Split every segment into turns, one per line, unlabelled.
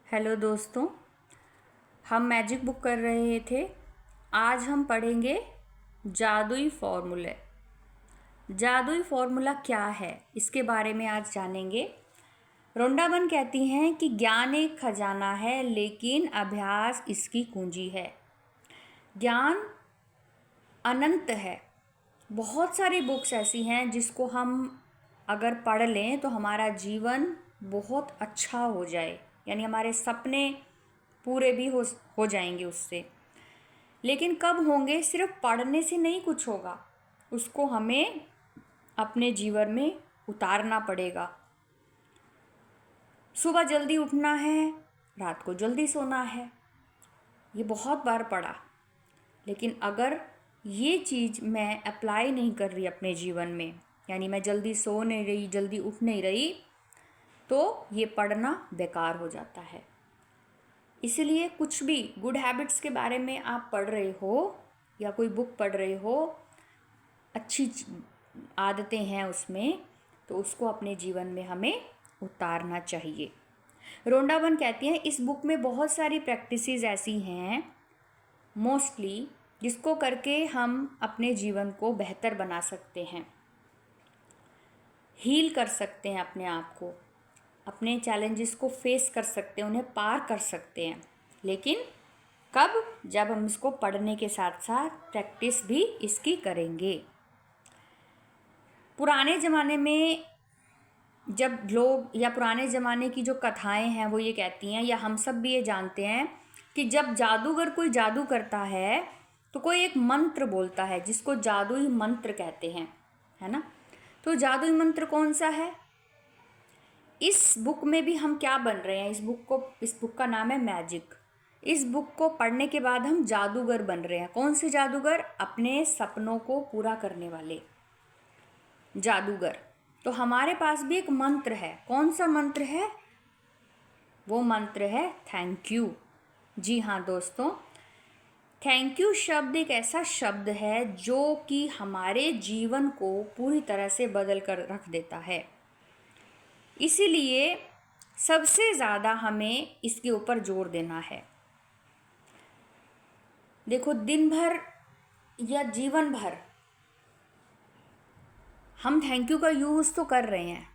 Hello दोस्तों, हम magic book कर रहे थे। आज हम पढ़ेंगे जादुई फॉर्मूले। जादुई फॉर्मूला क्या है, इसके बारे में आज जानेंगे। रोंडाबन कहती हैं कि ज्ञान एक खजाना है, लेकिन अभ्यास इसकी कुंजी है। ज्ञान अनंत है। बहुत सारी बुक्स ऐसी हैं जिसको हम अगर पढ़ लें तो हमारा जीवन बहुत अच्छा हो जाए, यानी हमारे सपने पूरे भी हो जाएंगे उससे। लेकिन कब होंगे? सिर्फ पढ़ने से नहीं कुछ होगा, उसको हमें अपने जीवन में उतारना पड़ेगा। सुबह जल्दी उठना है, रात को जल्दी सोना है, ये बहुत बार पढ़ा। लेकिन अगर ये चीज़ मैं अप्लाई नहीं कर रही अपने जीवन में, यानी मैं जल्दी सो नहीं रही, जल्दी उठ नहीं रही, तो ये पढ़ना बेकार हो जाता है। इसीलिए कुछ भी गुड हैबिट्स के बारे में आप पढ़ रहे हो या कोई बुक पढ़ रहे हो, अच्छी आदतें हैं उसमें, तो उसको अपने जीवन में हमें उतारना चाहिए। रोंडाबन कहती हैं इस बुक में बहुत सारी प्रैक्टिसेस ऐसी हैं मोस्टली जिसको करके हम अपने जीवन को बेहतर बना सकते हैं, हील कर सकते हैं अपने आप को, अपने चैलेंजेस को फेस कर सकते हैं, उन्हें पार कर सकते हैं। लेकिन कब? जब हम इसको पढ़ने के साथ साथ प्रैक्टिस भी इसकी करेंगे। पुराने ज़माने में जब लोग, या पुराने ज़माने की जो कथाएं हैं वो ये कहती हैं, या हम सब भी ये जानते हैं कि जब जादूगर कोई जादू करता है तो कोई एक मंत्र बोलता है जिसको जादुई मंत्र कहते हैं, है ना। तो जादुई मंत्र कौन सा है? इस बुक में भी हम क्या बन रहे हैं? इस बुक का नाम है मैजिक। इस बुक को पढ़ने के बाद हम जादूगर बन रहे हैं। कौन से जादूगर? अपने सपनों को पूरा करने वाले जादूगर। तो हमारे पास भी एक मंत्र है। कौन सा मंत्र है? वो मंत्र है थैंक यू। जी हाँ दोस्तों, थैंक यू शब्द एक ऐसा शब्द है जो कि हमारे जीवन को पूरी तरह से बदल कर रख देता है। इसीलिए सबसे ज़्यादा हमें इसके ऊपर जोर देना है। देखो, दिन भर या जीवन भर हम थैंक यू का यूज़ तो कर रहे हैं,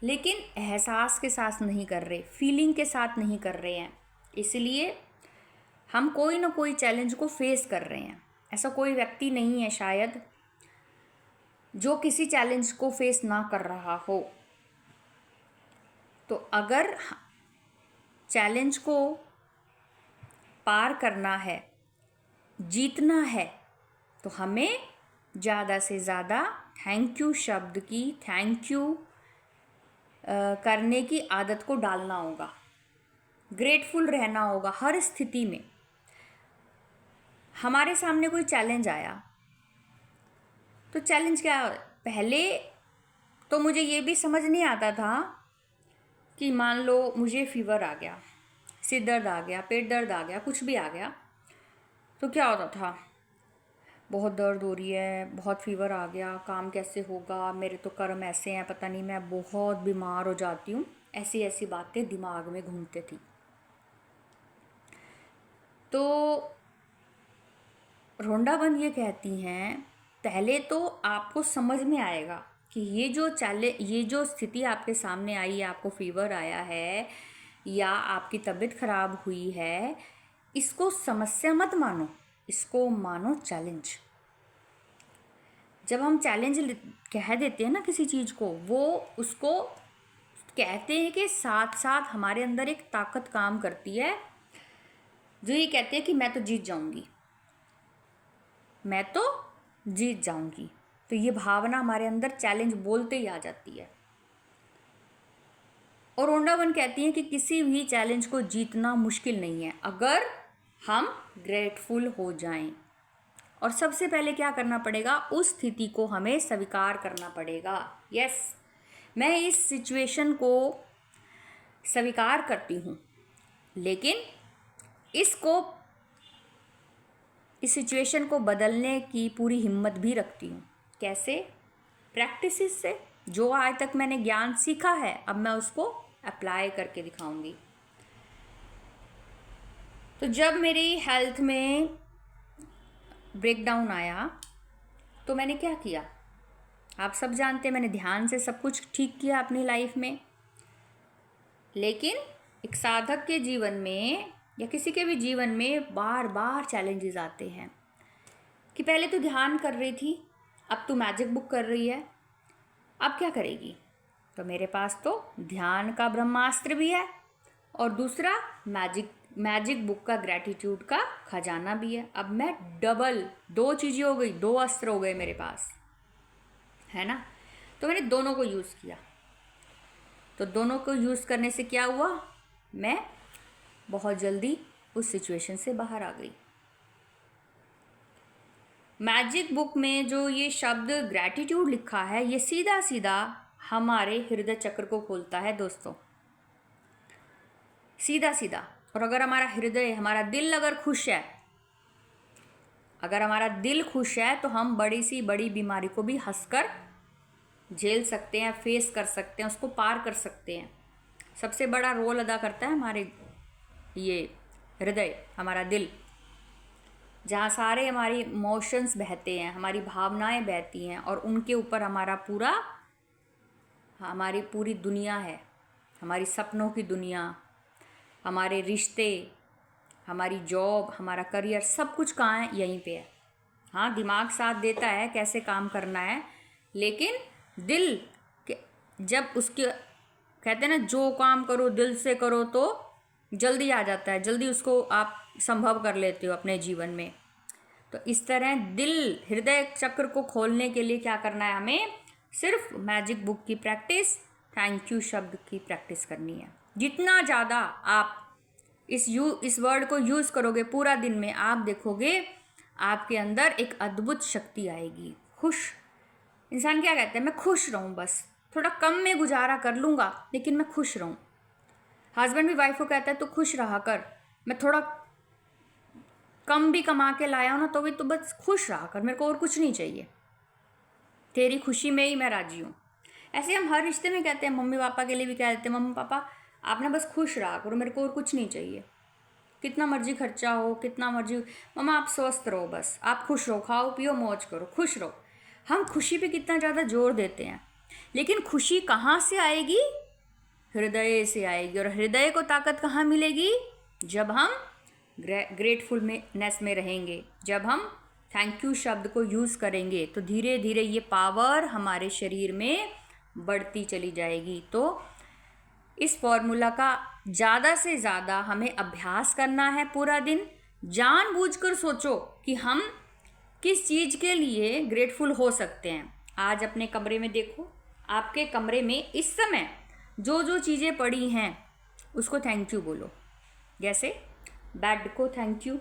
लेकिन एहसास के साथ नहीं कर रहे, फीलिंग के साथ नहीं कर रहे हैं। इसलिए हम कोई ना कोई चैलेंज को फेस कर रहे हैं। ऐसा कोई व्यक्ति नहीं है शायद जो किसी चैलेंज को फेस ना कर रहा हो। तो अगर चैलेंज को पार करना है, जीतना है, तो हमें ज़्यादा से ज़्यादा थैंक यू शब्द की, थैंक यू करने की आदत को डालना होगा। ग्रेटफुल रहना होगा हर स्थिति में। हमारे सामने कोई चैलेंज आया तो चैलेंज क्या? पहले तो मुझे ये भी समझ नहीं आता था कि मान लो मुझे फीवर आ गया, सिर दर्द आ गया, पेट दर्द आ गया, कुछ भी आ गया, तो क्या होता था? बहुत दर्द हो रही है, बहुत फीवर आ गया, काम कैसे होगा, मेरे तो कर्म ऐसे हैं, पता नहीं, मैं बहुत बीमार हो जाती हूँ। ऐसी ऐसी बातें दिमाग में घूमती थी। तो रोंडाबन ये कहती हैं पहले तो आपको समझ में आएगा कि ये जो स्थिति आपके सामने आई है, आपको फीवर आया है या आपकी तबीयत खराब हुई है, इसको समस्या मत मानो, इसको मानो चैलेंज। जब हम चैलेंज कह देते हैं ना किसी चीज़ को, वो उसको कहते हैं कि साथ साथ हमारे अंदर एक ताकत काम करती है जो ये कहती है कि मैं तो जीत जाऊंगी, मैं तो जीत जाऊंगी। तो ये भावना हमारे अंदर चैलेंज बोलते ही आ जाती है। और रोंडाबन कहती हैं कि किसी भी चैलेंज को जीतना मुश्किल नहीं है अगर हम ग्रेटफुल हो जाएं। और सबसे पहले क्या करना पड़ेगा? उस स्थिति को हमें स्वीकार करना पड़ेगा। यस, मैं इस सिचुएशन को स्वीकार करती हूँ, लेकिन इस सिचुएशन को बदलने की पूरी हिम्मत भी रखती हूँ। कैसे? प्रैक्टिसेस से। जो आज तक मैंने ज्ञान सीखा है, अब मैं उसको अप्लाई करके दिखाऊंगी। तो जब मेरी हेल्थ में ब्रेकडाउन आया तो मैंने क्या किया, आप सब जानते हैं, मैंने ध्यान से सब कुछ ठीक किया अपनी लाइफ में। लेकिन एक साधक के जीवन में या किसी के भी जीवन में बार बार चैलेंजेस आते हैं कि पहले तो ध्यान कर रही थी, अब तो मैजिक बुक कर रही है, अब क्या करेगी। तो मेरे पास तो ध्यान का ब्रह्मास्त्र भी है और दूसरा मैजिक बुक का ग्रैटिट्यूड का खजाना भी है। अब मैं डबल 2 चीज़ें हो गई, 2 अस्त्र हो गए मेरे पास, है ना। तो मैंने दोनों को यूज़ किया। तो दोनों को यूज़ करने से क्या हुआ, मैं बहुत जल्दी उस सिचुएशन से बाहर आ गई। मैजिक बुक में जो ये शब्द ग्रैटिट्यूड लिखा है, ये सीधा सीधा हमारे हृदय चक्र को खोलता है दोस्तों, सीधा सीधा। और अगर हमारा हृदय, हमारा दिल अगर खुश है, अगर हमारा दिल खुश है तो हम बड़ी सी बड़ी बीमारी को भी हंसकर झेल सकते हैं, फेस कर सकते हैं, उसको पार कर सकते हैं। सबसे बड़ा रोल अदा करता है हमारे ये हृदय, हमारा दिल, जहाँ सारे हमारी इमोशंस बहते हैं, हमारी भावनाएं बहती हैं और उनके ऊपर हमारी पूरी दुनिया है, हमारी सपनों की दुनिया, हमारे रिश्ते, हमारी जॉब, हमारा करियर, सब कुछ कहाँ है, यहीं पे है। हाँ, दिमाग साथ देता है कैसे काम करना है, लेकिन दिल के जब उसके कहते हैं ना, जो काम करो दिल से करो तो जल्दी आ जाता है, जल्दी उसको आप संभव कर लेते हो अपने जीवन में। तो इस तरह दिल, हृदय चक्र को खोलने के लिए क्या करना है, हमें सिर्फ मैजिक बुक की प्रैक्टिस, थैंक यू शब्द की प्रैक्टिस करनी है। जितना ज़्यादा आप इस वर्ड को यूज़ करोगे पूरा दिन में, आप देखोगे आपके अंदर एक अद्भुत शक्ति आएगी। खुश इंसान क्या कहता है, मैं खुश रहूँ, बस थोड़ा कम में गुजारा कर लूँगा लेकिन मैं खुश रहूँ। हस्बैंड भी वाइफ को कहता है तो खुश रहा कर, मैं थोड़ा कम भी कमा के लाया हूँ ना तो भी तो बस खुश रहा कर, मेरे को और कुछ नहीं चाहिए, तेरी खुशी में ही मैं राजी हूँ। ऐसे हम हर रिश्ते में कहते हैं, मम्मी पापा के लिए भी कह देते हैं, मम्मी पापा आप ना बस खुश रहा करो, मेरे को और कुछ नहीं चाहिए, कितना मर्जी खर्चा हो, कितना मर्जी, मम्मा आप स्वस्थ रहो, बस आप खुश रहो, खाओ पियो मौज करो, खुश रहो। हम खुशी पे कितना ज़्यादा जोर देते हैं, लेकिन खुशी कहाँ से आएगी, हृदय से आएगी। और हृदय को ताकत कहाँ मिलेगी, जब हम ग्रेटफुलनेस में रहेंगे, जब हम थैंक यू शब्द को यूज़ करेंगे तो धीरे धीरे ये पावर हमारे शरीर में बढ़ती चली जाएगी। तो इस फॉर्मूला का ज़्यादा से ज़्यादा हमें अभ्यास करना है पूरा दिन। जानबूझकर सोचो कि हम किस चीज़ के लिए ग्रेटफुल हो सकते हैं। आज अपने कमरे में देखो, आपके कमरे में इस समय जो जो चीज़ें पड़ी हैं उसको थैंक यू बोलो। जैसे बेड को थैंक यू,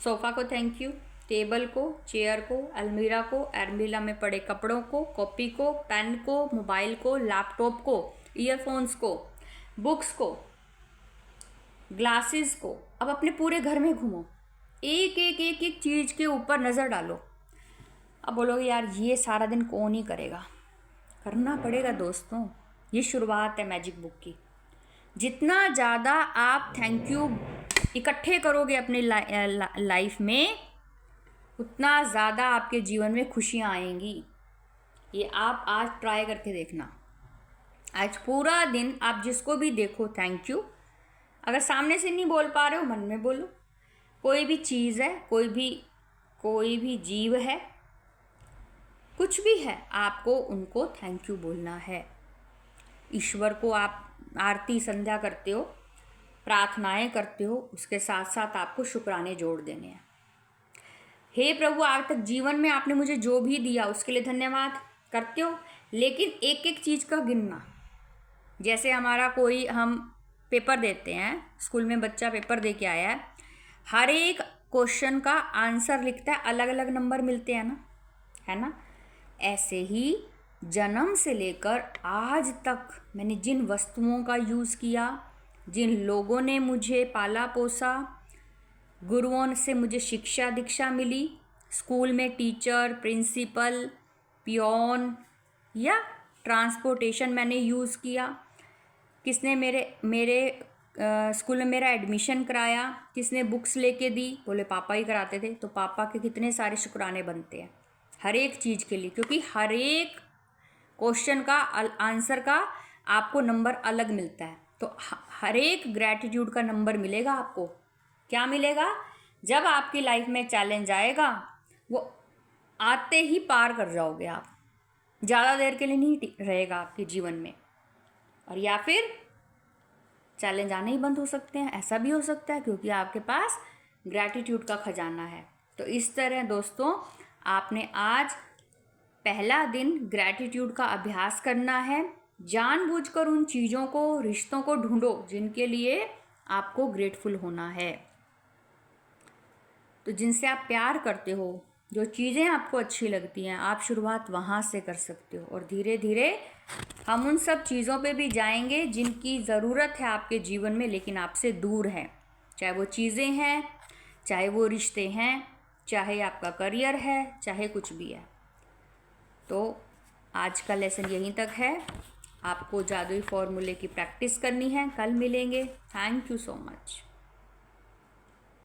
सोफ़ा को थैंक यू, टेबल को, चेयर को, अलमीरा को, अलमीरा में पड़े कपड़ों को, कॉपी को, पेन को, मोबाइल को, लैपटॉप को, ईयरफोन्स को, बुक्स को, ग्लासेस को। अब अपने पूरे घर में घूमो, एक एक एक एक चीज़ के ऊपर नज़र डालो। अब बोलोगे यार ये सारा दिन कौन ही करेगा, करना पड़ेगा दोस्तों, ये शुरुआत है मैजिक बुक की। जितना ज़्यादा आप थैंक यू इकट्ठे करोगे अपने लाइफ में, उतना ज़्यादा आपके जीवन में खुशियाँ आएंगी। ये आप आज ट्राई करके देखना। आज पूरा दिन आप जिसको भी देखो थैंक यू, अगर सामने से नहीं बोल पा रहे हो मन में बोलो। कोई भी चीज़ है, कोई भी जीव है, कुछ भी है, आपको उनको थैंक यू बोलना है। ईश्वर को आप आरती संध्या करते हो, प्रार्थनाएं करते हो, उसके साथ साथ आपको शुक्राने जोड़ देने हैं। हे प्रभु, आज तक जीवन में आपने मुझे जो भी दिया उसके लिए धन्यवाद करते हो, लेकिन एक एक चीज़ का गिनना। जैसे हम पेपर देते हैं, स्कूल में बच्चा पेपर दे के आया है, हर एक क्वेश्चन का आंसर लिखता है, अलग अलग नंबर मिलते हैं ना, है ना। ऐसे ही जन्म से लेकर आज तक मैंने जिन वस्तुओं का यूज़ किया, जिन लोगों ने मुझे पाला पोसा, गुरुओं से मुझे शिक्षा दीक्षा मिली, स्कूल में टीचर, प्रिंसिपल, पियोन या ट्रांसपोर्टेशन मैंने यूज़ किया, किसने मेरे स्कूल में मेरा एडमिशन कराया, किसने बुक्स लेके दी? बोले पापा ही कराते थे। तो पापा के कितने सारे शुक्राने बनते हैं हर एक चीज़ के लिए, क्योंकि हर एक क्वेश्चन का आंसर का आपको नंबर अलग मिलता है। तो हर एक ग्रैटिट्यूड का नंबर मिलेगा आपको। क्या मिलेगा? जब आपकी लाइफ में चैलेंज आएगा वो आते ही पार कर जाओगे आप, ज़्यादा देर के लिए नहीं रहेगा आपके जीवन में। और या फिर चैलेंज आने ही बंद हो सकते हैं, ऐसा भी हो सकता है, क्योंकि आपके पास ग्रैटिट्यूड का खजाना है। तो इस तरह दोस्तों आपने आज पहला दिन ग्रैटिट्यूड का अभ्यास करना है। जानबूझकर उन चीज़ों को, रिश्तों को ढूंढो जिनके लिए आपको ग्रेटफुल होना है। तो जिनसे आप प्यार करते हो, जो चीज़ें आपको अच्छी लगती हैं, आप शुरुआत वहाँ से कर सकते हो। और धीरे धीरे हम उन सब चीज़ों पे भी जाएंगे जिनकी ज़रूरत है आपके जीवन में लेकिन आपसे दूर है। चाहे वो चीज़ें हैं, चाहे वो रिश्ते हैं, चाहे आपका करियर है, चाहे कुछ भी है। तो आज का लेसन यहीं तक है। आपको जादुई फॉर्मूले की प्रैक्टिस करनी है। कल मिलेंगे। Thank you so much.